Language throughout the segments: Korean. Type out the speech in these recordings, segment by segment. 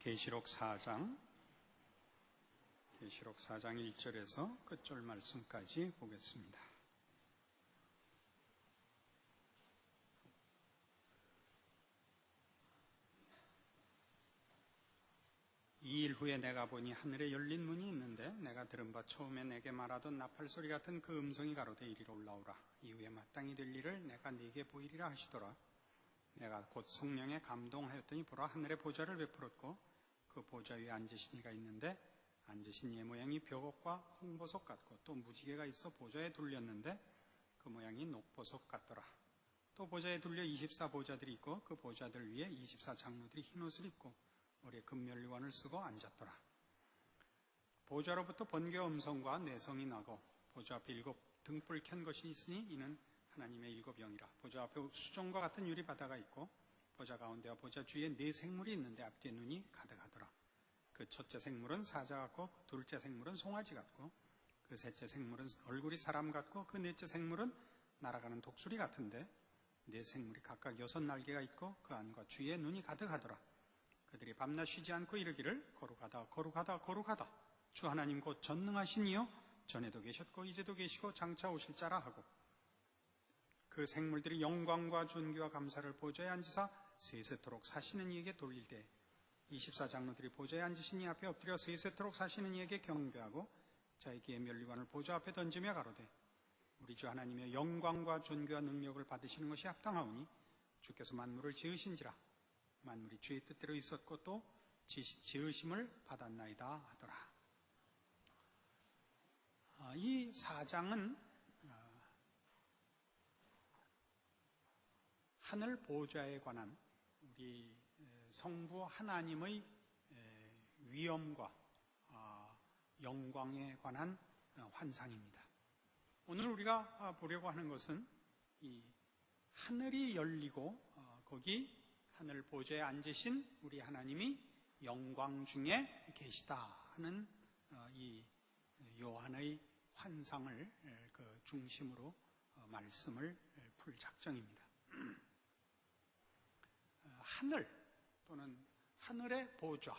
계시록 4장 1절에서 끝절 말씀까지 보겠습니다. 이일 후에 내가 보니 하늘에 열린 문이 있는데 내가 들은 바 처음에 내게 말하던 나팔 소리 같은 그 음성이 가로되 이리로 올라오라. 이후에 마땅히 될 일을 내가 네게 보이리라 하시더라. 내가 곧 성령에 감동하였더니 보라, 하늘에 보좌를 베풀었고 그 보좌 위에 앉으신 이가 있는데 앉으신 이의 모양이 벽옥과 홍보석 같고 또 무지개가 있어 보좌에 둘렸는데 그 모양이 녹보석 같더라. 또 보좌에 둘려 24보좌들이 있고 그 보좌들 위에 24장로들이 흰옷을 입고 머리에 금면류관을 쓰고 앉았더라. 보좌로부터 번개 음성과 내성이 나고 보좌 앞에 7 등불 켠 것이 있으니 이는 하나님의 7 영이라. 보좌 앞에 수정과 같은 유리 바다가 있고 보좌 가운데와 보좌 주위에 4 생물이 있는데 앞뒤에 눈이 가득하더라. 그 첫째 생물은 사자 같고 그 둘째 생물은 송아지 같고 그 셋째 생물은 얼굴이 사람 같고 그 넷째 생물은 날아가는 독수리 같은데 4 생물이 각각 6 날개가 있고 그 안과 주위에 눈이 가득하더라. 그들이 밤낮 쉬지 않고 이르기를 거룩하다 거룩하다 거룩하다 주 하나님 곧 전능하신 이여 전에도 계셨고 이제도 계시고 장차 오실 자라 하고 그 생물들이 영광과 존귀와 감사를 보좌에 앉으사 세세토록 사시는 이에게 돌릴 때 24장로들이 보좌에 앉으신 이 앞에 엎드려 세세토록 사시는 이에게 경배하고 자기의 면류관을 보좌 앞에 던지며 가로되 우리 주 하나님의 영광과 존귀와 능력을 받으시는 것이 합당하오니 주께서 만물을 지으신지라. 만물이 주의 뜻대로 있었고 또 지으심을 받았나이다 하더라. 이 4장은 하늘 보좌에 관한 우리 성부 하나님의 위엄과 영광에 관한 환상입니다. 오늘 우리가 보려고 하는 것은 이 하늘이 열리고 거기 하늘 보좌에 앉으신 우리 하나님이 영광 중에 계시다 하는 이 요한의 환상을 그 중심으로 말씀을 풀 작정입니다. 하늘 또는 하늘의 보좌,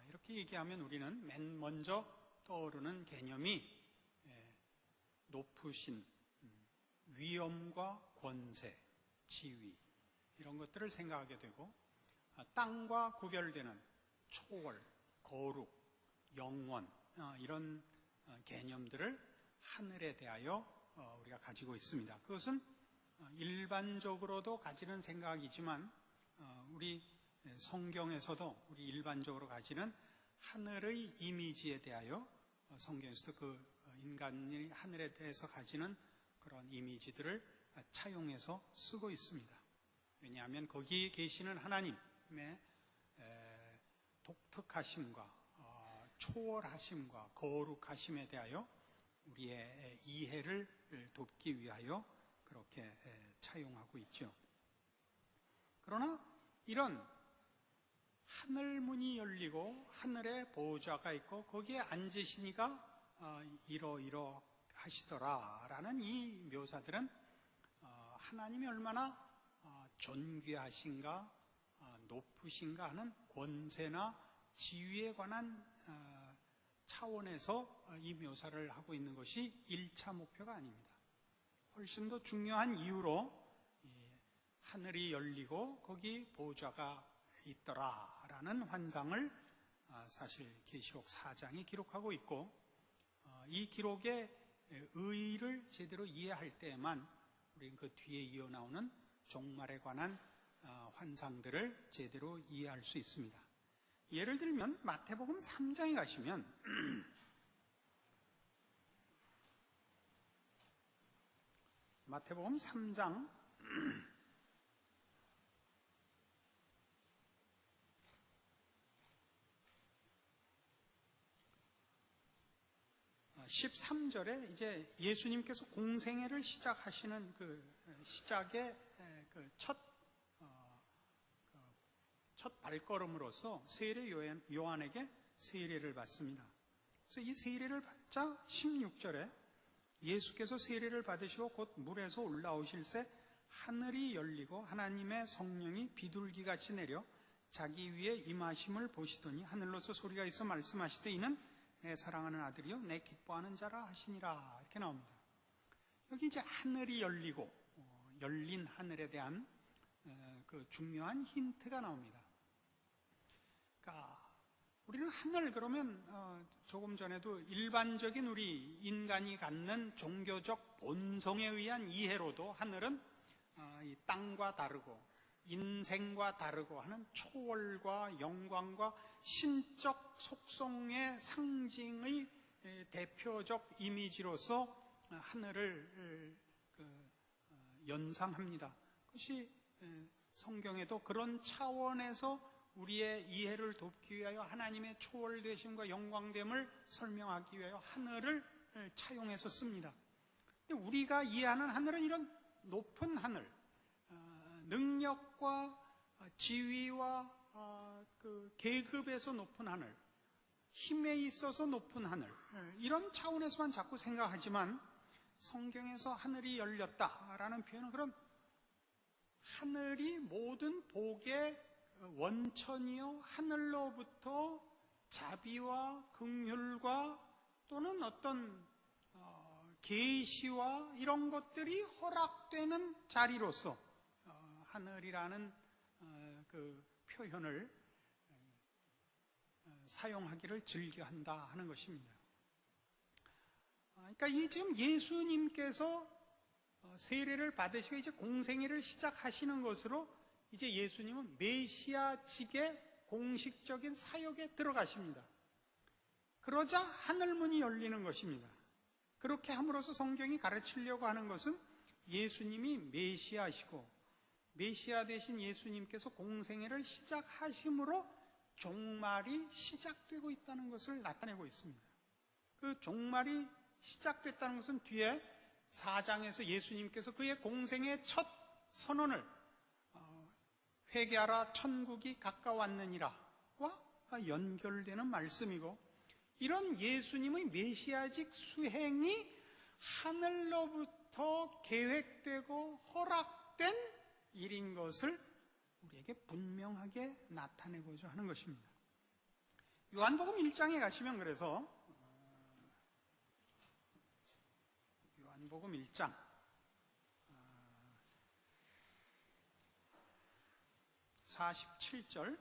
이렇게 얘기하면 우리는 맨 먼저 떠오르는 개념이 높으신 위엄과 권세, 지위 이런 것들을 생각하게 되고 땅과 구별되는 초월, 거룩, 영원 이런 개념들을 하늘에 대하여 우리가 가지고 있습니다. 그것은 일반적으로도 가지는 생각이지만 우리 성경에서도 우리 일반적으로 가지는 하늘의 이미지에 대하여 성경에서도 그 인간이 하늘에 대해서 가지는 그런 이미지들을 차용해서 쓰고 있습니다. 왜냐하면 거기에 계시는 하나님의 독특하심과 초월하심과 거룩하심에 대하여 우리의 이해를 돕기 위하여 그렇게 차용하고 있죠. 그러나 이런 하늘문이 열리고 하늘에 보좌가 있고 거기에 앉으신 이가 이러이러 하시더라라는 이 묘사들은 하나님이 얼마나 존귀하신가 높으신가 하는 권세나 지위에 관한 차원에서 이 묘사를 하고 있는 것이 1차 목표가 아닙니다. 훨씬 더 중요한 이유로 하늘이 열리고 거기 보좌가 있더라라는 환상을 사실 계시록 4장이 기록하고 있고 이 기록의 의의를 제대로 이해할 때에만 우리는 그 뒤에 이어나오는 종말에 관한 환상들을 제대로 이해할 수 있습니다. 예를 들면 마태복음 3장에 가시면 마태복음 3장 13절에 이제 예수님께서 공생애를 시작하시는 그 시작의 그 첫 발걸음으로서 세례 요한에게 세례를 받습니다. 그래서 이 세례를 받자 16절에 예수께서 세례를 받으시고 곧 물에서 올라오실새 하늘이 열리고 하나님의 성령이 비둘기같이 내려 자기 위에 임하심을 보시더니 하늘로서 소리가 있어 말씀하시되 이는 내 사랑하는 아들이요 내 기뻐하는 자라 하시니라. 이렇게 나옵니다. 여기 이제 하늘이 열리고 열린 하늘에 대한 그 중요한 힌트가 나옵니다. 그러니까 우리는 하늘 그러면 조금 전에도 일반적인 우리 인간이 갖는 종교적 본성에 의한 이해로도 하늘은 이 땅과 다르고 인생과 다르고 하는 초월과 영광과 신적 속성의 상징의 대표적 이미지로서 하늘을 연상합니다. 그것이 성경에도 그런 차원에서 우리의 이해를 돕기 위하여 하나님의 초월되심과 영광됨을 설명하기 위하여 하늘을 차용해서 씁니다. 근데 우리가 이해하는 하늘은 이런 높은 하늘, 능력과 지위와 그 계급에서 높은 하늘, 힘에 있어서 높은 하늘, 이런 차원에서만 자꾸 생각하지만 성경에서 하늘이 열렸다라는 표현은 그런 하늘이 모든 복의 원천이요 하늘로부터 자비와 긍휼과 또는 어떤 계시와 이런 것들이 허락되는 자리로서 하늘이라는 그 표현을 사용하기를 즐겨한다 하는 것입니다. 그러니까 이 지금 예수님께서 세례를 받으시고 이제 공생애를 시작하시는 것으로 이제 예수님은 메시아직의 공식적인 사역에 들어가십니다. 그러자 하늘문이 열리는 것입니다. 그렇게 함으로써 성경이 가르치려고 하는 것은 예수님이 메시아시고 메시아 되신 예수님께서 공생애를 시작하심으로 종말이 시작되고 있다는 것을 나타내고 있습니다. 그 종말이 시작됐다는 것은 뒤에 4장에서 예수님께서 그의 공생의 첫 선언을 회개하라 천국이 가까웠느니라와 연결되는 말씀이고, 이런 예수님의 메시아직 수행이 하늘로부터 계획되고 허락된 일인 것을 우리에게 분명하게 나타내고자 하는 것입니다. 요한복음 1장에 가시면 그래서 요한복음 1장 47절,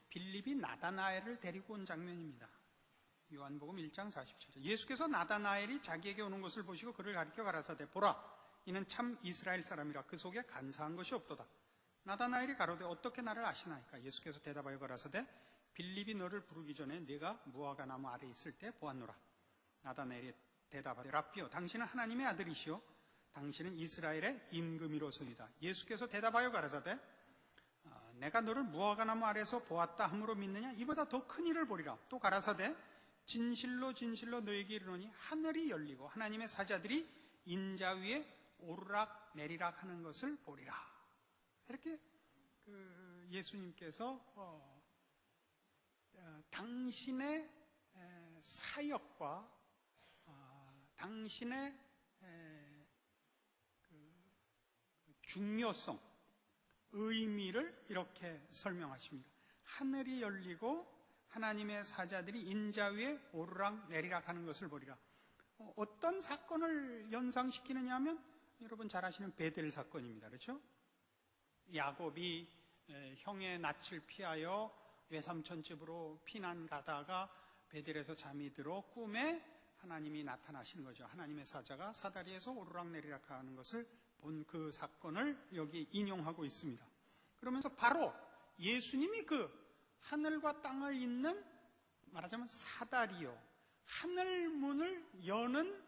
빌립이 나다나엘을 데리고 온 장면입니다. 요한복음 1장 47절. 예수께서 나다나엘이 자기에게 오는 것을 보시고 그를 가리켜 가라사대 보라 이는 참 이스라엘 사람이라 그 속에 간사한 것이 없도다. 나다나엘이 가로되 어떻게 나를 아시나이까? 예수께서 대답하여 가라사대 빌립이 너를 부르기 전에 네가 무화과 나무 아래 있을 때 보았노라. 나다나엘이 대답하되 랍비여 당신은 하나님의 아들이시오 당신은 이스라엘의 임금이로소이다. 예수께서 대답하여 가라사대 내가 너를 무화과 나무 아래서 보았다 함으로 믿느냐? 이보다 더 큰 일을 보리라. 또 가라사대 진실로 진실로 너에게 이르노니 하늘이 열리고 하나님의 사자들이 인자 위에 오르락 내리락 하는 것을 보리라. 이렇게 예수님께서 당신의 사역과 당신의 중요성, 의미를 이렇게 설명하십니다. 하늘이 열리고 하나님의 사자들이 인자 위에 오르락 내리락 하는 것을 보리라. 어떤 사건을 연상시키느냐 하면 여러분 잘 아시는 베델 사건입니다. 그렇죠? 야곱이 형의 낯을 피하여 외삼촌 집으로 피난 가다가 베델에서 잠이 들어 꿈에 하나님이 나타나시는 거죠. 하나님의 사자가 사다리에서 오르락 내리락 하는 것을 본 그 사건을 여기 인용하고 있습니다. 그러면서 바로 예수님이 그 하늘과 땅을 잇는 말하자면 사다리요, 하늘 문을 여는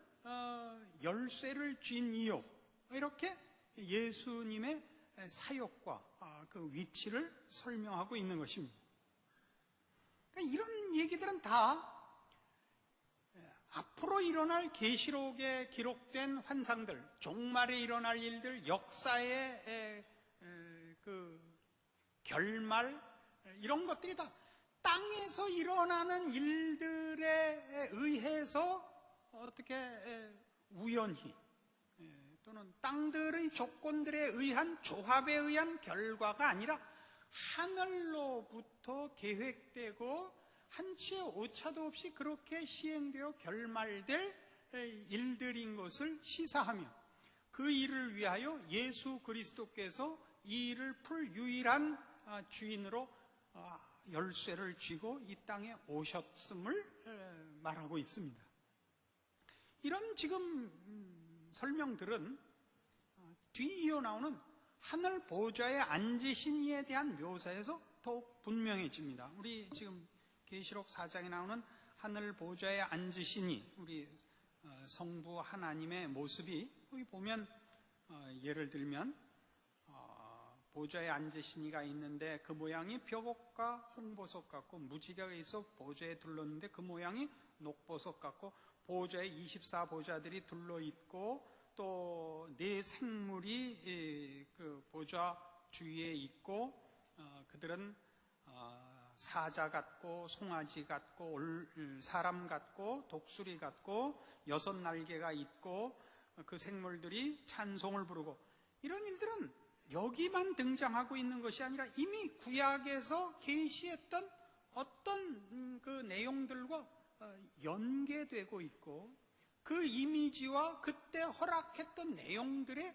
열쇠를 쥔 이요, 이렇게 예수님의 사역과 그 위치를 설명하고 있는 것입니다. 그러니까 이런 얘기들은 다 앞으로 일어날 계시록에 기록된 환상들, 종말에 일어날 일들, 역사의 그 결말, 이런 것들이 다 땅에서 일어나는 일들에 의해서 어떻게 우연히 또는 땅들의 조건들에 의한 조합에 의한 결과가 아니라 하늘로부터 계획되고 한치의 오차도 없이 그렇게 시행되어 결말될 일들인 것을 시사하며 그 일을 위하여 예수 그리스도께서 이 일을 풀 유일한 주인으로 열쇠를 쥐고 이 땅에 오셨음을 말하고 있습니다. 이런 지금 설명들은 뒤이어 나오는 하늘 보좌에 앉으신 이에 대한 묘사에서 더욱 분명해집니다. 우리 지금 계시록 4장에 나오는 하늘 보좌에 앉으시니 우리 성부 하나님의 모습이 여기 보면 예를 들면 보좌에 앉으신 이가 있는데 그 모양이 벼복과 홍보석 같고 무지개가 있어 보좌에 둘렀는데 그 모양이 녹보석 같고 보좌에 24보좌들이 둘러있고 또 네 생물이 그 보좌 주위에 있고 그들은 사자 같고 송아지 같고 사람 같고 독수리 같고 6날개가 있고 그 생물들이 찬송을 부르고 이런 일들은 여기만 등장하고 있는 것이 아니라 이미 구약에서 계시했던 어떤 그 내용들과 연계되고 있고 그 이미지와 그때 허락했던 내용들에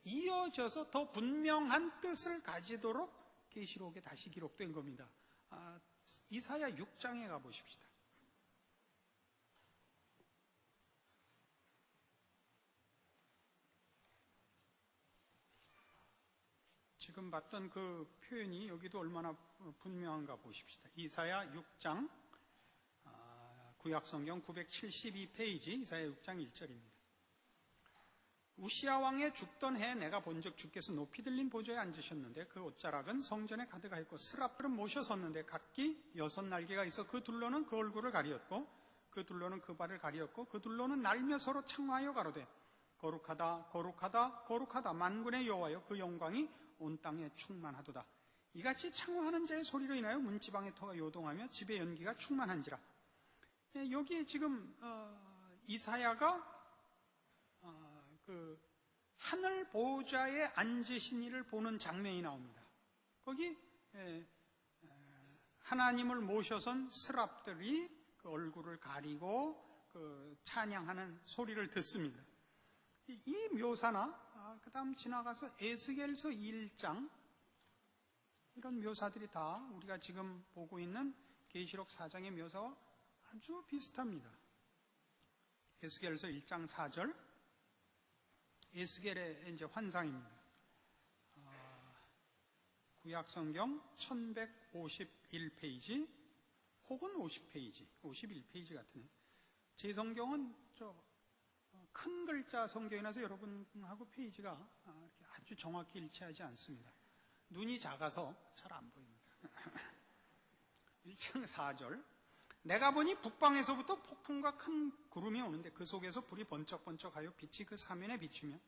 이어져서 더 분명한 뜻을 가지도록 계시록에 다시 기록된 겁니다. 이사야 6장에 가보십시다. 지금 봤던 그 표현이 여기도 얼마나 분명한가 보십시다. 이사야 6장 구약성경 972페이지 이사야 6장 1절입니다. 우시야 왕의 죽던 해에 내가 본즉 주께서 높이 들린 보좌에 앉으셨는데 그 옷자락은 성전에 가득하였고 스랍들은 모셔섰는데 각기 6날개가 있어 그 둘로는 그 얼굴을 가리었고 그 둘로는 그 발을 가리었고 그 둘로는 날며 서로 창화하여 가로되 거룩하다 거룩하다 거룩하다 만군의 여호와여 그 영광이 온 땅에 충만하도다. 이같이 창화하는 자의 소리로 인하여 문지방의 터가 요동하며 집의 연기가 충만한지라. 여기에 지금 이사야가 그 하늘 보좌에 앉으신 이를 보는 장면이 나옵니다. 거기 하나님을 모셔선 스랍들이 그 얼굴을 가리고 그 찬양하는 소리를 듣습니다. 이 묘사나 그 다음 지나가서 에스겔서 1장 이런 묘사들이 다 우리가 지금 보고 있는 계시록 4장의 묘사와 아주 비슷합니다. 에스겔서 1장 4절 에스겔의 이제 환상입니다. 구약성경 1151페이지 혹은 50페이지, 51페이지 같은 제 성경은 큰 글자 성경이라서 여러분하고 페이지가 아주 정확히 일치하지 않습니다. 눈이 작아서 잘 안 보입니다. 1장 4절 내가 보니 북방에서부터 폭풍과 큰 구름이 오는데 그 속에서 불이 번쩍번쩍하여 빛이 그 사면에 비추며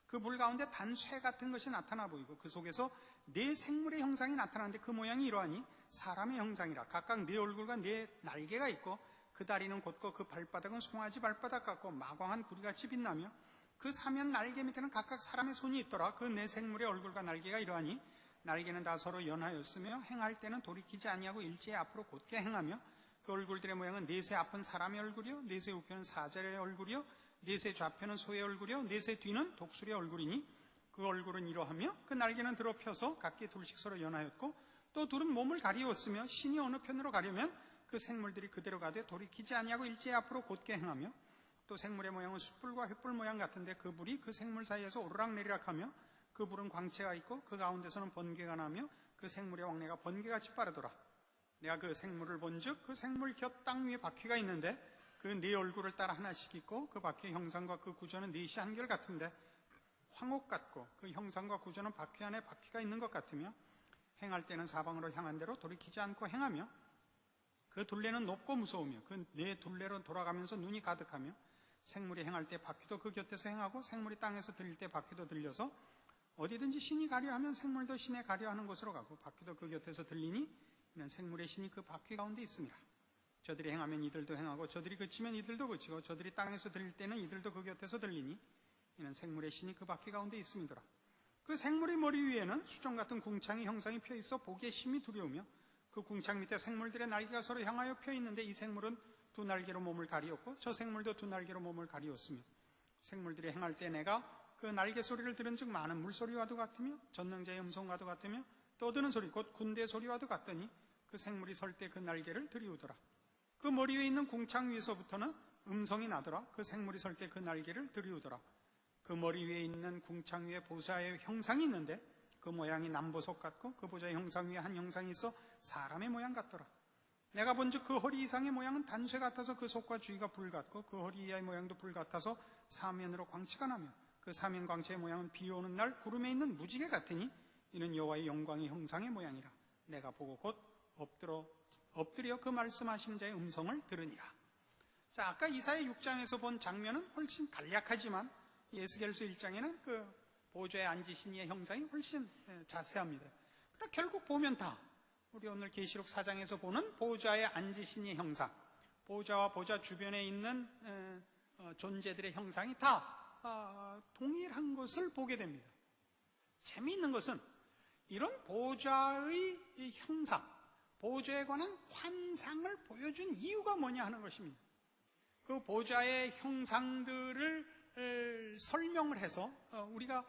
그 불 가운데 단쇠 같은 것이 나타나 보이고 그 속에서 네 생물의 형상이 나타나는데 그 모양이 이러하니 사람의 형상이라 각각 네 얼굴과 네 날개가 있고 그 다리는 곧고 그 발바닥은 송아지 발바닥 같고 마광한 구리같이 빛나며 그 사면 날개 밑에는 각각 사람의 손이 있더라. 그 네 생물의 얼굴과 날개가 이러하니 날개는 다 서로 연하였으며 행할 때는 돌이키지 아니하고 일제히 앞으로 곧게 행하며 그 얼굴들의 모양은 넷의 앞은 사람의 얼굴이요 넷의 우편은 사자의 얼굴이요 넷의 좌편은 소의 얼굴이요 넷의 뒤는 독수리의 얼굴이니 그 얼굴은 이러하며 그 날개는 들어 펴서 각기 둘씩 서로 연하였고 또 둘은 몸을 가리웠으며 신이 어느 편으로 가려면 그 생물들이 그대로 가되 돌이키지 아니하고 일제히 앞으로 곧게 행하며 또 생물의 모양은 숯불과 횃불 모양 같은데 그 불이 그 생물 사이에서 오르락내리락하며 그 불은 광채가 있고 그 가운데서는 번개가 나며 그 생물의 왕래가 번개같이 빠르더라. 내가 그 생물을 본즉 그 생물 곁 땅 위에 바퀴가 있는데 그 네 얼굴을 따라 하나씩 있고 그 바퀴의 형상과 그 구조는 넷이 한결 같은데 황옥 같고 그 형상과 구조는 바퀴 안에 바퀴가 있는 것 같으며 행할 때는 사방으로 향한 대로 돌이키지 않고 행하며 그 둘레는 높고 무서우며 그 네 둘레로 돌아가면서 눈이 가득하며 생물이 행할 때 바퀴도 그 곁에서 행하고 생물이 땅에서 들릴 때 바퀴도 들려서 어디든지 신이 가려하면 생물도 신에 가려하는 곳으로 가고 바퀴도 그 곁에서 들리니 이는 생물의 신이 그 바퀴 가운데 있습니다. 저들이 행하면 이들도 행하고 저들이 그치면 이들도 그치고 저들이 땅에서 들릴 때는 이들도 그 곁에서 들리니 이는 생물의 신이 그 바퀴 가운데 있음이더라. 그 생물의 머리 위에는 수정 같은 궁창의 형상이 펴 있어 보기에 심히 두려우며 그 궁창 밑에 생물들의 날개가 서로 향하여 펴 있는데 이 생물은 두 날개로 몸을 가리었고 저 생물도 두 날개로 몸을 가리었으며 생물들이 행할 때 내가 그 날개 소리를 들은즉 많은 물소리와도 같으며 전능자의 음성과도 같으며 떠드는 소리 곧 군대 소리와도 같더니 그 생물이 설 때 그 날개를 들이우더라. 그 머리 위에 있는 궁창 위에서부터는 음성이 나더라. 그 생물이 설 때 그 날개를 들이우더라. 그 머리 위에 있는 궁창 위에 보좌의 형상이 있는데 그 모양이 남보석 같고 그 보좌의 형상 위에 한 형상이 있어 사람의 모양 같더라. 내가 본즉 그 허리 이상의 모양은 단쇠 같아서 그 속과 주위가 불 같고 그 허리 이하의 모양도 불 같아서 사면으로 광채가 나며 그 사면 광채의 모양은 비 오는 날 구름에 있는 무지개 같으니 이는 여호와의 영광의 형상의 모양이라. 내가 보고 곧 엎드려 그 말씀하시는 자의 음성을 들으니라. 자, 아까 이사야 6장에서 본 장면은 훨씬 간략하지만 에스겔서 1장에는 그 보좌에 앉으신 이의 형상이 훨씬 자세합니다. 그러나 결국 보면 다 우리 오늘 계시록 4장에서 보는 보좌에 앉으신 이의 형상, 보좌와 보좌 주변에 있는 존재들의 형상이 다 동일한 것을 보게 됩니다. 재미있는 것은 이런 보좌의 형상, 보좌에 관한 환상을 보여준 이유가 뭐냐 하는 것입니다. 그 보좌의 형상들을 설명을 해서 우리가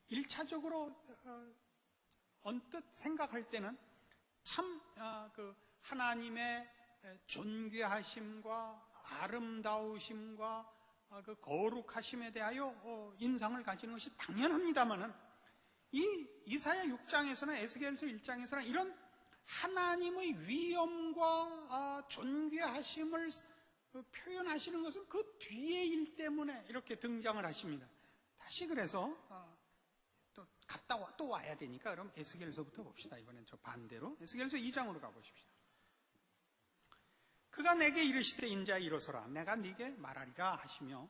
1차적으로 언뜻 생각할 때는 참 그 하나님의 존귀하심과 아름다우심과 그 거룩하심에 대하여 인상을 가지는 것이 당연합니다만은 이 이사야 6장에서나 에스겔서 1장에서나 이런 하나님의 위엄과 존귀하심을 표현하시는 것은 그 뒤의 일 때문에 이렇게 등장을 하십니다. 다시 그래서 또 와야 되니까 그럼 에스겔서부터 봅시다. 이번엔 저 반대로 에스겔서 2장으로 가보십시다. 그가 내게 이르시되 인자야 일어서라 내가 네게 말하리라 하시며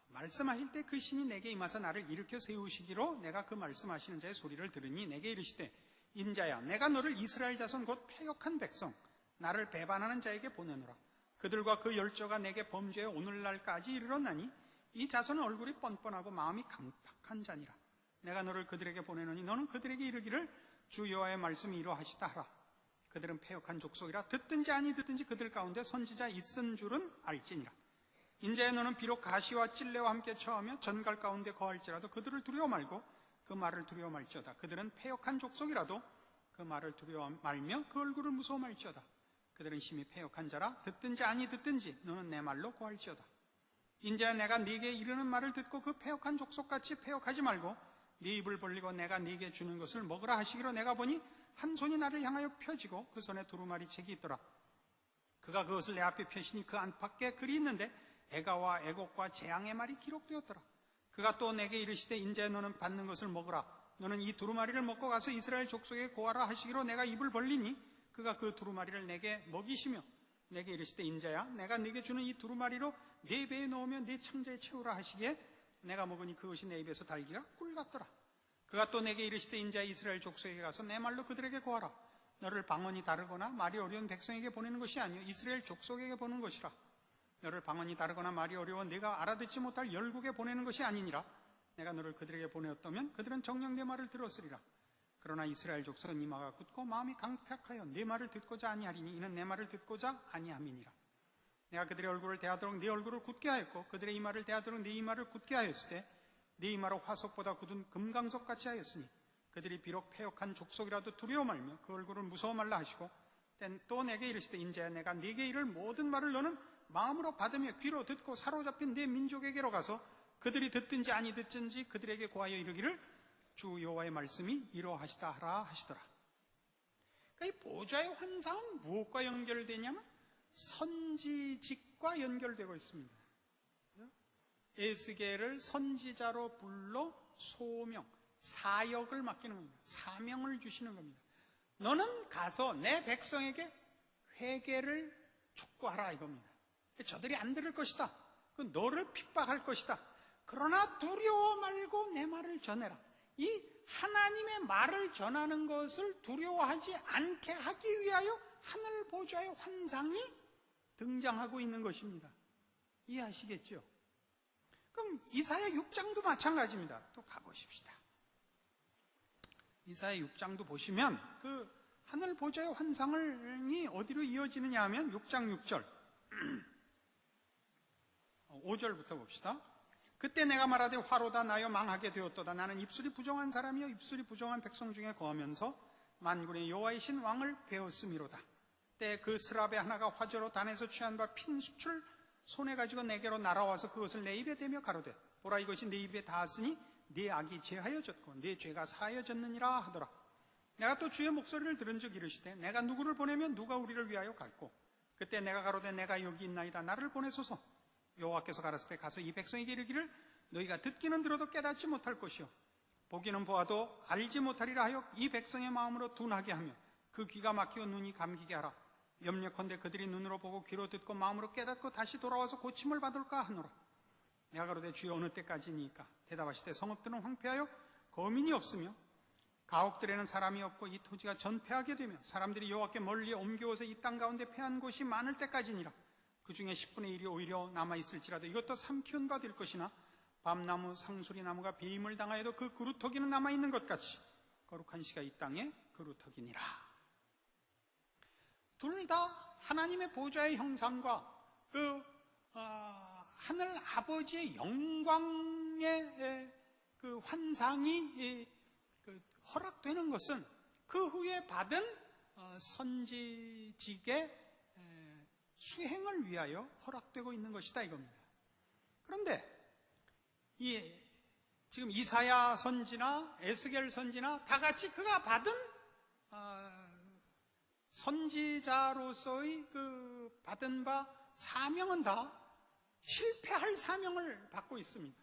말씀하실 때 그 신이 내게 임하사 나를 일으켜 세우시기로 내가 그 말씀하시는 자의 소리를 들으니 내게 이르시되 인자야 내가 너를 이스라엘 자손 곧 패역한 백성 나를 배반하는 자에게 보내노라. 그들과 그 열조가 내게 범죄해 오늘날까지 이르렀나니 이 자손은 얼굴이 뻔뻔하고 마음이 강팍한 자니라. 내가 너를 그들에게 보내노니 너는 그들에게 이르기를 주 여호와의 말씀이 이러하시다 하라. 그들은 패역한 족속이라 듣든지 아니 듣든지 그들 가운데 선지자 있은 줄은 알지니라. 인자야 너는 비록 가시와 찔레와 함께 처하며 전갈 가운데 거할지라도 그들을 두려워 말고 그 말을 두려워 말지어다. 그들은 패역한 족속이라도 그 말을 두려워 말며 그 얼굴을 무서워 말지어다. 그들은 심히 패역한 자라 듣든지 아니 듣든지 너는 내 말로 고할지어다. 인자야 내가 네게 이르는 말을 듣고 그 패역한 족속같이 패역하지 말고 네 입을 벌리고 내가 네게 주는 것을 먹으라 하시기로 내가 보니 한 손이 나를 향하여 펴지고 그 손에 두루마리 책이 있더라. 그가 그것을 내 앞에 펴시니 그 안팎에 글이 있는데 애가와 애곡과 재앙의 말이 기록되었더라. 그가 또 내게 이르시되 인자야 너는 받는 것을 먹으라. 너는 이 두루마리를 먹고 가서 이스라엘 족속에 고하라 하시기로 내가 입을 벌리니 그가 그 두루마리를 내게 먹이시며 내게 이르시되 인자야 내가 네게 주는 이 두루마리로 네 배에 넣으며 네 창자에 채우라 하시기에 내가 먹으니 그것이 내 입에서 달기가 꿀 같더라. 그가 또 내게 이르시되 인자야 이스라엘 족속에게 가서 내 말로 그들에게 고하라. 너를 방언이 다르거나 말이 어려운 백성에게 보내는 것이 아니요 이스라엘 족속에게 보는 것이라. 너를 방언이 다르거나 말이 어려워 네가 알아듣지 못할 열국에 보내는 것이 아니니라. 내가 너를 그들에게 보내었다면 그들은 정녕 내 말을 들었으리라. 그러나 이스라엘 족속은 이마가 굳고 마음이 강팍하여 내 말을 듣고자 아니하리니 이는 내 말을 듣고자 아니함이니라. 내가 그들의 얼굴을 대하도록 네 얼굴을 굳게 하였고 그들의 이마를 대하도록 네 이마를 굳게 하였을 때 네 이마로 화석보다 굳은 금강석같이 하였으니 그들이 비록 패역한 족속이라도 두려워 말며 그 얼굴을 무서워 말라 하시고 또 내게 이르시되 인자야 내가 네게 이를 모든 말을 너는 마음으로 받으며 귀로 듣고 사로잡힌 네 민족에게로 가서 그들이 듣든지 아니 듣든지 그들에게 고하여 이르기를 주 여호와의 말씀이 이러하시다 하라 하시더라. 그러니까 이 보좌의 환상은 무엇과 연결되냐면 선지직과 연결되고 있습니다. 에스겔을 선지자로 불러 소명, 사역을 맡기는 겁니다. 사명을 주시는 겁니다. 너는 가서 내 백성에게 회개를 촉구하라 이겁니다. 저들이 안 들을 것이다. 너를 핍박할 것이다. 그러나 두려워 말고 내 말을 전해라. 이 하나님의 말을 전하는 것을 두려워하지 않게 하기 위하여 하늘 보좌의 환상이 등장하고 있는 것입니다. 이해하시겠죠? 그럼 이사야 6장도 마찬가지입니다. 또 가보십시다. 이사야 6장도 보시면 그 하늘 보좌의 환상이 어디로 이어지느냐 하면 6장 6절 5절부터 봅시다. 그때 내가 말하되 화로다 나여 망하게 되었도다. 나는 입술이 부정한 사람이여 입술이 부정한 백성 중에 거하면서 만군의 여호와이신 왕을 배웠음이로다. 때 그 스랍의 하나가 화저로 단에서 취한 바 핀 숯을 손에 가지고 내게로 날아와서 그것을 내 입에 대며 가로되 보라 이것이 내 입에 닿았으니 네 악이 제하여졌고 네 죄가 사하여졌느니라 하더라. 내가 또 주의 목소리를 들은 적 이르시되 내가 누구를 보내면 누가 우리를 위하여 갈고 그때 내가 가로되 내가 여기 있나이다 나를 보내소서. 여호와께서 가라사대 가서 이 백성에게 이르기를 너희가 듣기는 들어도 깨닫지 못할 것이요 보기는 보아도 알지 못하리라 하여 이 백성의 마음으로 둔하게 하며 그 귀가 막히고 눈이 감기게 하라. 염려컨대 그들이 눈으로 보고 귀로 듣고 마음으로 깨닫고 다시 돌아와서 고침을 받을까 하노라. 내가 가로되 주여 어느 때까지니까 대답하시되 성읍들은 황폐하여 거민이 없으며 가옥들에는 사람이 없고 이 토지가 전폐하게 되며 사람들이 여호와께 멀리 옮겨오서 이 땅 가운데 패한 곳이 많을 때까지니라. 그 중에 10분의 1이 오히려 남아있을지라도 이것도 삼키운 바 될 것이나 밤나무 상수리나무가 배임을 당하여도 그 그루터기는 남아있는 것 같이 거룩한 시가 이 땅에 그루터기니라. 둘 다 하나님의 보좌의 형상과 그 하늘 아버지의 영광의 그 환상이 그 허락되는 것은 그 후에 받은 선지직의 수행을 위하여 허락되고 있는 것이다 이겁니다. 그런데 지금 이사야 선지나 에스겔 선지나 다 같이 그가 받은 선지자로서의 그 받은 바 사명은 다 실패할 사명을 받고 있습니다.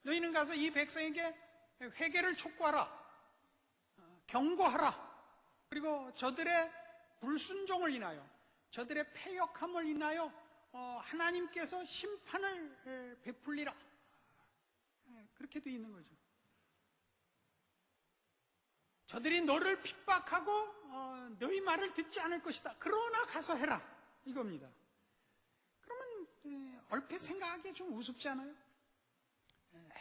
너희는 가서 이 백성에게 회개를 촉구하라, 경고하라. 그리고 저들의 불순종을 인하여, 저들의 패역함을 인하여 하나님께서 심판을 베풀리라. 그렇게 되어 있는 거죠. 저들이 너를 핍박하고 너희 말을 듣지 않을 것이다. 그러나 가서 해라. 이겁니다. 그러면 얼핏 생각하기에 좀 우습지 않아요?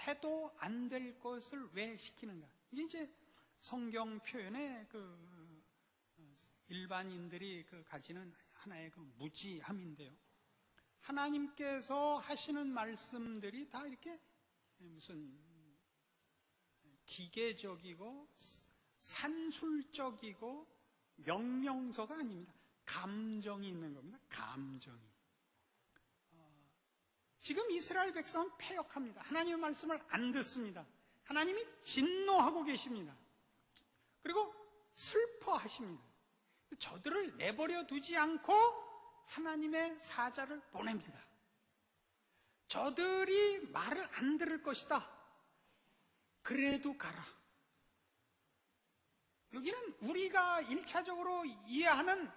해도 안 될 것을 왜 시키는가? 이게 이제 성경 표현의 그 일반인들이 가지는 하나의 그 무지함인데요. 하나님께서 하시는 말씀들이 다 이렇게 무슨 기계적이고 산술적이고 명령서가 아닙니다. 감정이 있는 겁니다. 감정이. 지금 이스라엘 백성은 패역합니다. 하나님의 말씀을 안 듣습니다. 하나님이 진노하고 계십니다. 그리고 슬퍼하십니다. 저들을 내버려 두지 않고 하나님의 사자를 보냅니다. 저들이 말을 안 들을 것이다. 그래도 가라. 여기는 우리가 1차적으로 이해하는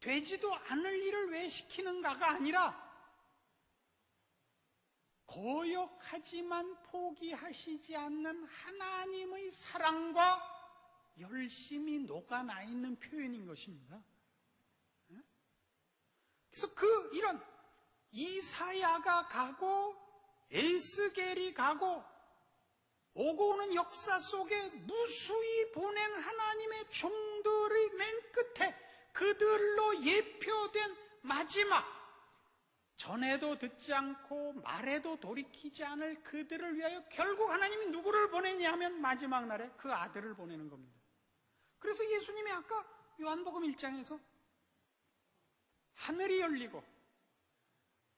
되지도 않을 일을 왜 시키는가가 아니라 거역하지만 포기하시지 않는 하나님의 사랑과 열심히 녹아나 있는 표현인 것입니다. 그래서 이런 이사야가 가고 에스겔이 가고 오고 오는 역사 속에 무수히 보낸 하나님의 종들의 맨 끝에 그들로 예표된 마지막, 전에도 듣지 않고 말해도 돌이키지 않을 그들을 위하여 결국 하나님이 누구를 보내냐 하면 마지막 날에 그 아들을 보내는 겁니다. 그래서 예수님이 아까 요한복음 1장에서 하늘이 열리고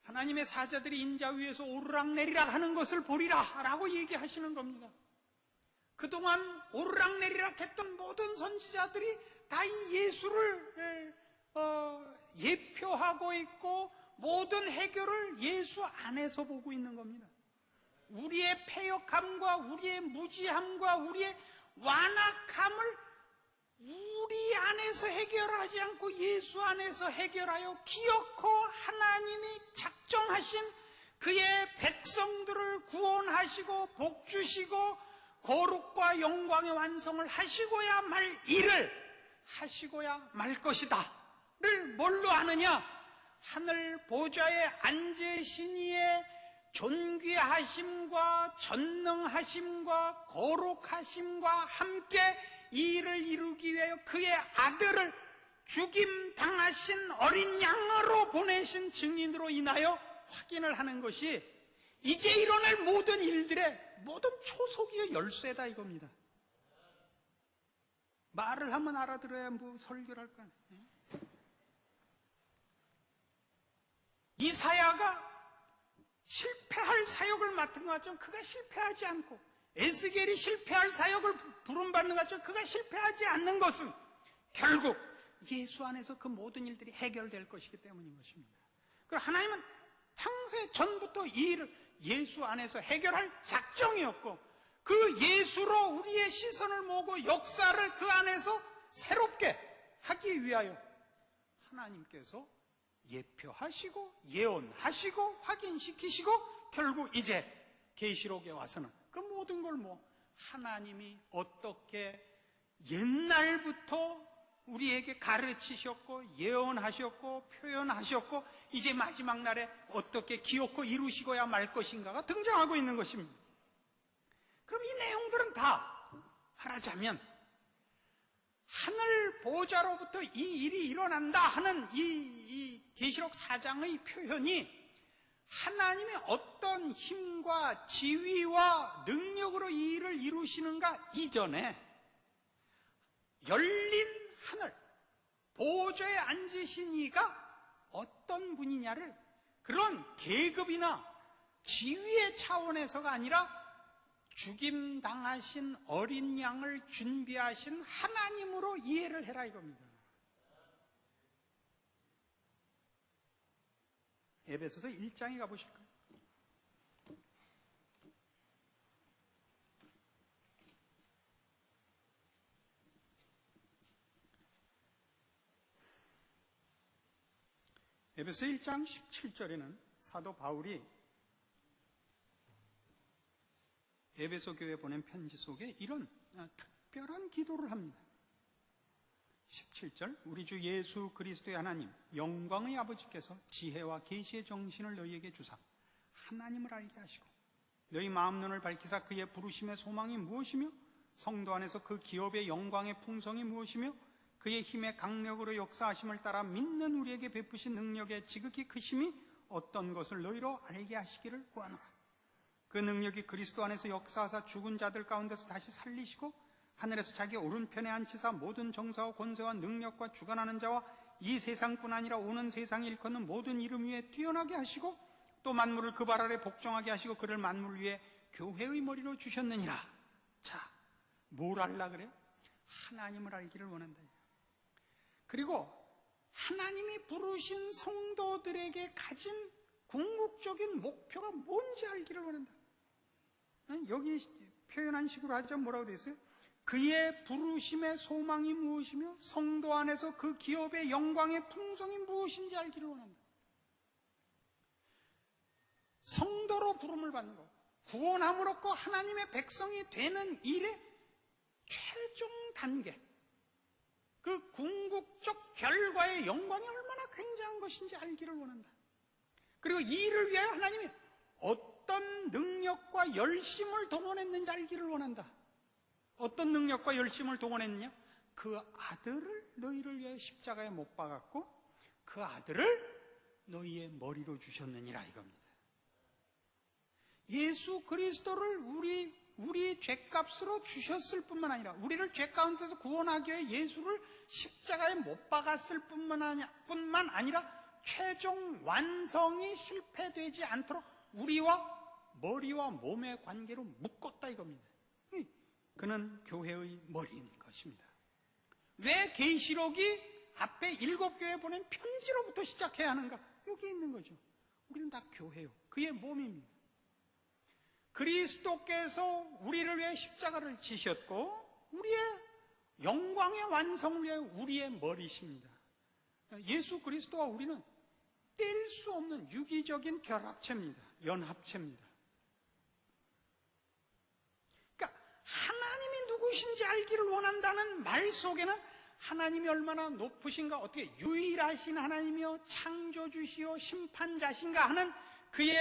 하나님의 사자들이 인자 위에서 오르락내리락 하는 것을 보리라 라고 얘기하시는 겁니다. 그동안 오르락내리락 했던 모든 선지자들이 다 이 예수를 예표하고 있고 모든 해결을 예수 안에서 보고 있는 겁니다. 우리의 패역함과 우리의 무지함과 우리의 완악함을 우리 안에서 해결하지 않고 예수 안에서 해결하여 기어코 하나님이 작정하신 그의 백성들을 구원하시고 복주시고 거룩과 영광의 완성을 하시고야 말 일을 하시고야 말 것이다 를 뭘로 아느냐? 하늘 보좌에 앉으신 이의 존귀하심과 전능하심과 거룩하심과 함께 이 일을 이루기 위하여 그의 아들을 죽임 당하신 어린 양으로 보내신 증인으로 인하여 확인을 하는 것이 이제 일어날 모든 일들의 모든 초석이요 열쇠다 이겁니다. 말을 하면 알아들어야 뭐 설교를 할 거 아니에요. 이사야가 실패할 사역을 맡은 것 같지만 그가 실패하지 않고, 에스겔이 실패할 사역을 부름받는 것 같지만 그가 실패하지 않는 것은 결국 예수 안에서 그 모든 일들이 해결될 것이기 때문인 것입니다. 그리고 하나님은 창세 전부터 이 일을 예수 안에서 해결할 작정이었고, 그 예수로 우리의 시선을 모으고 역사를 그 안에서 새롭게 하기 위하여 하나님께서 예표하시고 예언하시고 확인시키시고 결국 이제 계시록에 와서는 그 모든 걸 하나님이 어떻게 옛날부터 우리에게 가르치셨고 예언하셨고 표현하셨고 이제 마지막 날에 어떻게 기어코 이루시고야 말 것인가가 등장하고 있는 것입니다. 그럼 이 내용들은 다 말하자면 하늘 보좌로부터 이 일이 일어난다 하는 이 계시록 4장의 표현이 하나님의 어떤 힘과 지위와 능력으로 이 일을 이루시는가 이전에 열린 하늘, 보좌에 앉으신 이가 어떤 분이냐를 그런 계급이나 지위의 차원에서가 아니라 죽임 당하신 어린 양을 준비하신 하나님으로 이해를 해라 이겁니다. 에베소서 1장에 가보실까요? 에베소 1장 17절에는 사도 바울이 에베소 교회에 보낸 편지 속에 이런 특별한 기도를 합니다. 17절, 우리 주 예수 그리스도의 하나님 영광의 아버지께서 지혜와 계시의 정신을 너희에게 주사 하나님을 알게 하시고 너희 마음 눈을 밝히사 그의 부르심의 소망이 무엇이며 성도 안에서 그 기업의 영광의 풍성이 무엇이며 그의 힘의 강력으로 역사하심을 따라 믿는 우리에게 베푸신 능력의 지극히 크심이 어떤 것을 너희로 알게 하시기를 구하노라. 그 능력이 그리스도 안에서 역사하사 죽은 자들 가운데서 다시 살리시고 하늘에서 자기 오른편에 앉히사 모든 정사와 권세와 능력과 주관하는 자와 이 세상뿐 아니라 오는 세상에 일컫는 모든 이름 위에 뛰어나게 하시고 또 만물을 그 발 아래 복종하게 하시고 그를 만물 위에 교회의 머리로 주셨느니라. 자, 뭘 알라 그래요? 하나님을 알기를 원한다. 그리고 하나님이 부르신 성도들에게 가진 궁극적인 목표가 뭔지 알기를 원한다. 여기 표현한 식으로 하자면 뭐라고 되어 있어요? 그의 부르심의 소망이 무엇이며 성도 안에서 그 기업의 영광의 풍성이 무엇인지 알기를 원한다. 성도로 부름을 받는 것, 구원함으로써 하나님의 백성이 되는 일의 최종 단계, 그 궁극적 결과의 영광이 얼마나 굉장한 것인지 알기를 원한다. 그리고 이 일을 위하여 하나님이 어떤 능력과 열심을 동원했는지 알기를 원한다. 어떤 능력과 열심을 동원했느냐? 그 아들을 너희를 위하여 십자가에 못 박았고 그 아들을 너희의 머리로 주셨느니라 이겁니다. 예수 그리스도를 우리 죄값으로 주셨을 뿐만 아니라 우리를 죄 가운데서 구원하기 위해 예수를 십자가에 못 박았을 뿐만 아니라 최종 완성이 실패되지 않도록 우리와 머리와 몸의 관계로 묶었다 이겁니다. 그는 교회의 머리인 것입니다. 왜 계시록이 앞에 7교회에 보낸 편지로부터 시작해야 하는가? 여기 있는 거죠. 우리는 다 교회요. 그의 몸입니다. 그리스도께서 우리를 위해 십자가를 지셨고 우리의 영광의 완성을 위해 우리의 머리십니다. 예수 그리스도와 우리는 뗄 수 없는 유기적인 결합체입니다. 연합체입니다. 그러니까 하나님이 누구신지 알기를 원한다는 말 속에는 하나님이 얼마나 높으신가, 어떻게 유일하신 하나님이요 창조주시요 심판자신가 하는 그의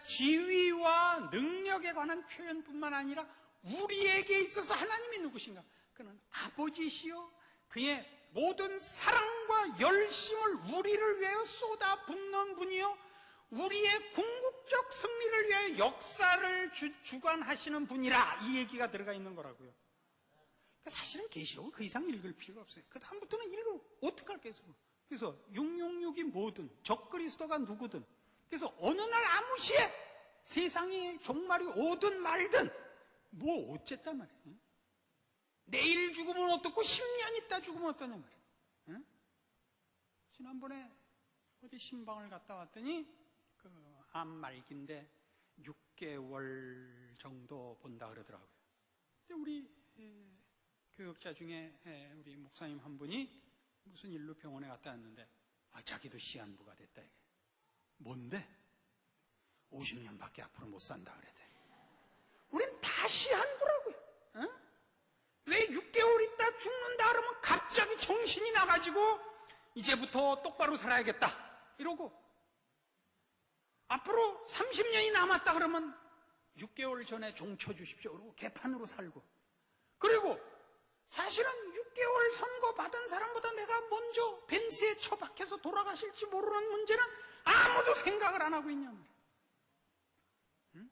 지위와 능력에 관한 표현뿐만 아니라 우리에게 있어서 하나님이 누구신가? 그는 아버지시요 그의 모든 사랑과 열심을 우리를 위하여 쏟아붓는 분이요 우리의 궁극적 승리를 위하여 역사를 주관하시는 분이라, 이 얘기가 들어가 있는 거라고요. 그러니까 사실은 계시록을 그 이상 읽을 필요가 없어요. 그 다음부터는 읽으면 어떡할겠어요. 그래서 666이 뭐든 적그리스도가 누구든, 그래서 어느 날 아무 시에 세상이 종말이 오든 말든 뭐 어쨌단 말이에요. 내일 죽으면 어떻고 10년 있다 죽으면 어떠냐 말이에요. 응? 지난번에 어디 신방을 갔다 왔더니 그 암 말기인데 6개월 정도 본다 그러더라고요. 근데 우리 교역자 중에 우리 목사님 한 분이 무슨 일로 병원에 갔다 왔는데 자기도 시한부가 됐다. 이게. 뭔데? 50년밖에 앞으로 못 산다 그랬대. 우린 다 시한부라고요. 응? 왜 6개월 있다 죽는다 그러면 갑자기 정신이 나가지고 이제부터 똑바로 살아야겠다 이러고, 앞으로 30년이 남았다 그러면 6개월 전에 종쳐 주십시오 그러고 개판으로 살고, 그리고 사실은 6개월 선고 받은 사람보다 내가 먼저 벤츠에 처박혀서 돌아가실지 모르는 문제는 아무도 생각을 안 하고 있냐 말이야. 응?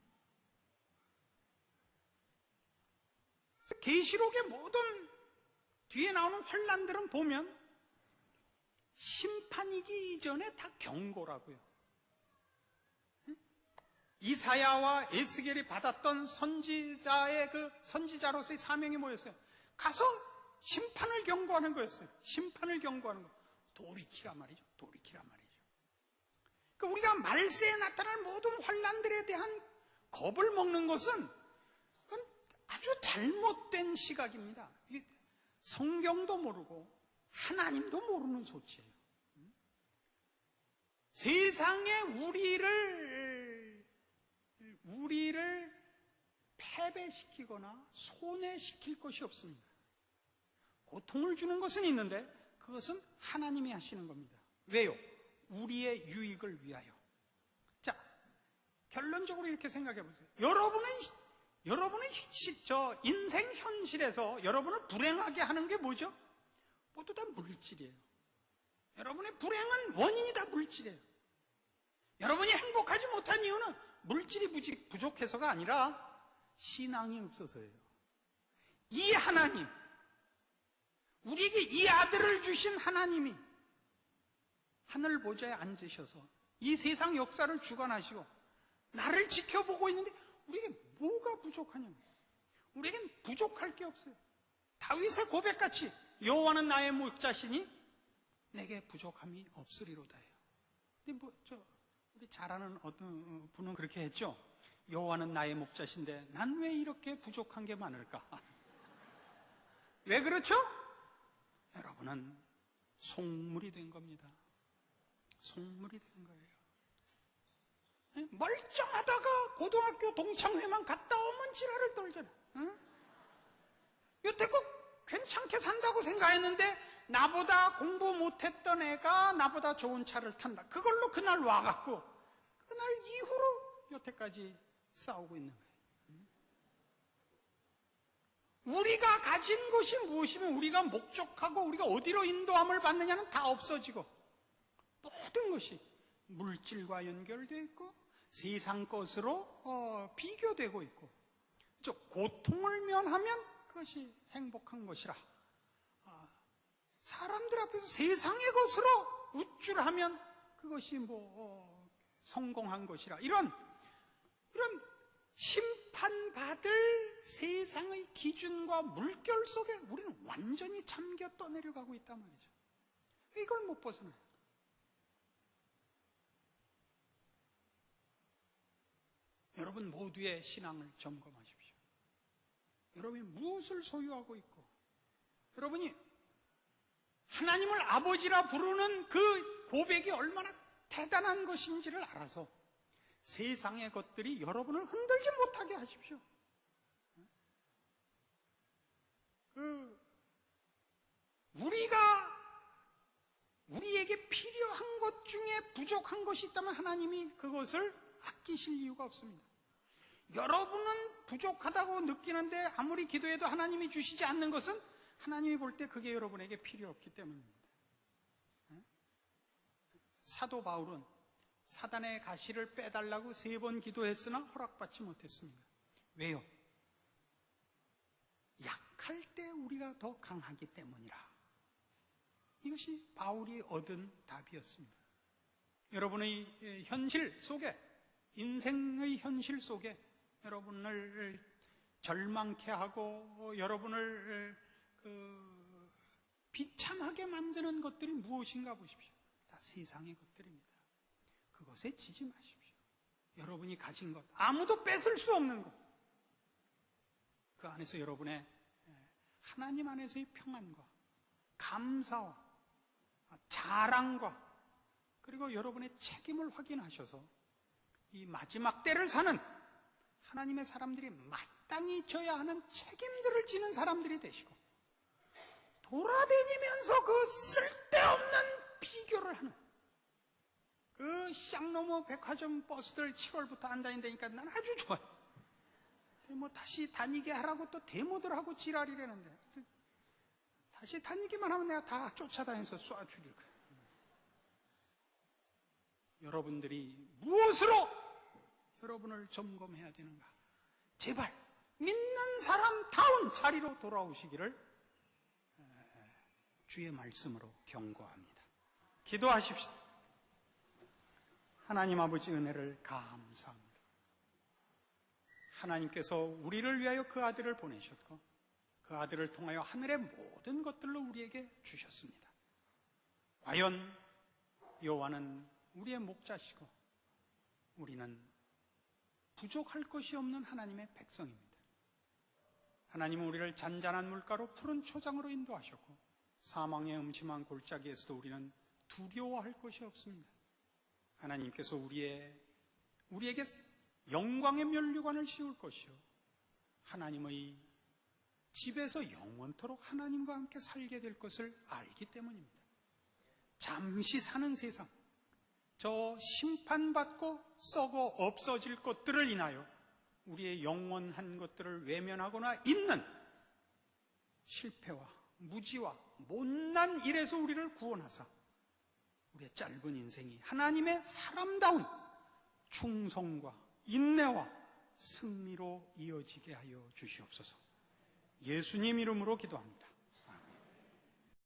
계시록의 모든 뒤에 나오는 환란들은 보면 심판이기 이전에 다 경고라고요. 응? 이사야와 에스겔이 받았던 선지자의 그 선지자로서의 사명이 뭐였어요? 가서 심판을 경고하는 거였어요. 심판을 경고하는 거. 돌이키라 말이죠. 돌이키라 말이죠. 그러니까 우리가 말세에 나타날 모든 환란들에 대한 겁을 먹는 것은 그건 아주 잘못된 시각입니다. 이게 성경도 모르고 하나님도 모르는 소치예요. 세상에 우리를 패배시키거나 손해시킬 것이 없습니다. 고통을 주는 것은 있는데 그것은 하나님이 하시는 겁니다. 왜요? 우리의 유익을 위하여. 자, 결론적으로 이렇게 생각해 보세요. 여러분의 저 인생 현실에서 여러분을 불행하게 하는 게 뭐죠? 모두 다 물질이에요. 여러분의 불행은 원인이 다 물질이에요. 여러분이 행복하지 못한 이유는 물질이 부족해서가 아니라 신앙이 없어서예요. 이 하나님, 우리에게 이 아들을 주신 하나님이 하늘 보좌에 앉으셔서 이 세상 역사를 주관하시고 나를 지켜보고 있는데 우리에게 뭐가 부족하냐면, 우리에겐 부족할 게 없어요. 다윗의 고백같이 여호와는 나의 목자시니 내게 부족함이 없으리로다예요. 근데 우리 잘 아는 어떤 분은 그렇게 했죠. 여호와는 나의 목자신데 난 왜 이렇게 부족한 게 많을까? 왜 그렇죠? 여러분은 속물이 된 겁니다. 속물이 된 거예요. 멀쩡하다가 고등학교 동창회만 갔다 오면 지랄을 떨잖아. 응? 여태껏 괜찮게 산다고 생각했는데 나보다 공부 못했던 애가 나보다 좋은 차를 탄다. 그걸로 그날 와갖고 그날 이후로 여태까지 싸우고 있는 거예요. 우리가 가진 것이 무엇이면 우리가 목적하고 우리가 어디로 인도함을 받느냐는 다 없어지고, 모든 것이 물질과 연결되어 있고 세상 것으로 비교되고 있고, 고통을 면하면 그것이 행복한 것이라, 사람들 앞에서 세상의 것으로 우쭐하면 그것이 성공한 것이라, 이런 심판받을 세상의 기준과 물결 속에 우리는 완전히 잠겨 떠내려가고 있단 말이죠. 이걸 못 벗어나요. 여러분 모두의 신앙을 점검하십시오. 여러분이 무엇을 소유하고 있고, 여러분이 하나님을 아버지라 부르는 그 고백이 얼마나 대단한 것인지를 알아서 세상의 것들이 여러분을 흔들지 못하게 하십시오. 우리에게 필요한 것 중에 부족한 것이 있다면 하나님이 그것을 아끼실 이유가 없습니다. 여러분은 부족하다고 느끼는데 아무리 기도해도 하나님이 주시지 않는 것은 하나님이 볼 때 그게 여러분에게 필요 없기 때문입니다. 사도 바울은 사단의 가시를 빼달라고 3번 기도했으나 허락받지 못했습니다. 왜요? 약할 때 우리가 더 강하기 때문이라. 이것이 바울이 얻은 답이었습니다. 여러분의 현실 속에, 인생의 현실 속에 여러분을 절망케 하고 여러분을 비참하게 만드는 것들이 무엇인가 보십시오. 다 세상의 것들입니다. 그것에 지지 마십시오. 여러분이 가진 것, 아무도 뺏을 수 없는 것, 그 안에서 여러분의 하나님 안에서의 평안과 감사와 자랑과 그리고 여러분의 책임을 확인하셔서 이 마지막 때를 사는 하나님의 사람들이 마땅히 져야 하는 책임들을 지는 사람들이 되시고, 돌아다니면서 그 쓸데없는 비교를 하는, 그 쌍노모 백화점 버스들 7월부터 안 다닌다니까 난 아주 좋아요. 뭐 다시 다니게 하라고 또 데모들 하고 지랄이라는데, 다시 다니기만 하면 내가 다 쫓아다녀서 쏴 죽일 거예요. 여러분들이 무엇으로 여러분을 점검해야 되는가? 제발 믿는 사람다운 자리로 돌아오시기를 주의 말씀으로 경고합니다. 기도하십시다. 하나님 아버지 은혜를 감사합니다. 하나님께서 우리를 위하여 그 아들을 보내셨고 그 아들을 통하여 하늘의 모든 것들로 우리에게 주셨습니다. 과연 여호와는 우리의 목자시고 우리는 부족할 것이 없는 하나님의 백성입니다. 하나님은 우리를 잔잔한 물가로 푸른 초장으로 인도하셨고 사망의 음침한 골짜기에서도 우리는 두려워할 것이 없습니다. 하나님께서 우리에게 영광의 면류관을 씌울 것이요 하나님의 집에서 영원토록 하나님과 함께 살게 될 것을 알기 때문입니다. 잠시 사는 세상, 저 심판받고 썩어 없어질 것들을 인하여 우리의 영원한 것들을 외면하거나 있는 실패와 무지와 못난 일에서 우리를 구원하사 우리의 짧은 인생이 하나님의 사람다운 충성과 인내와 승리로 이어지게 하여 주시옵소서. 예수님 이름으로 기도합니다.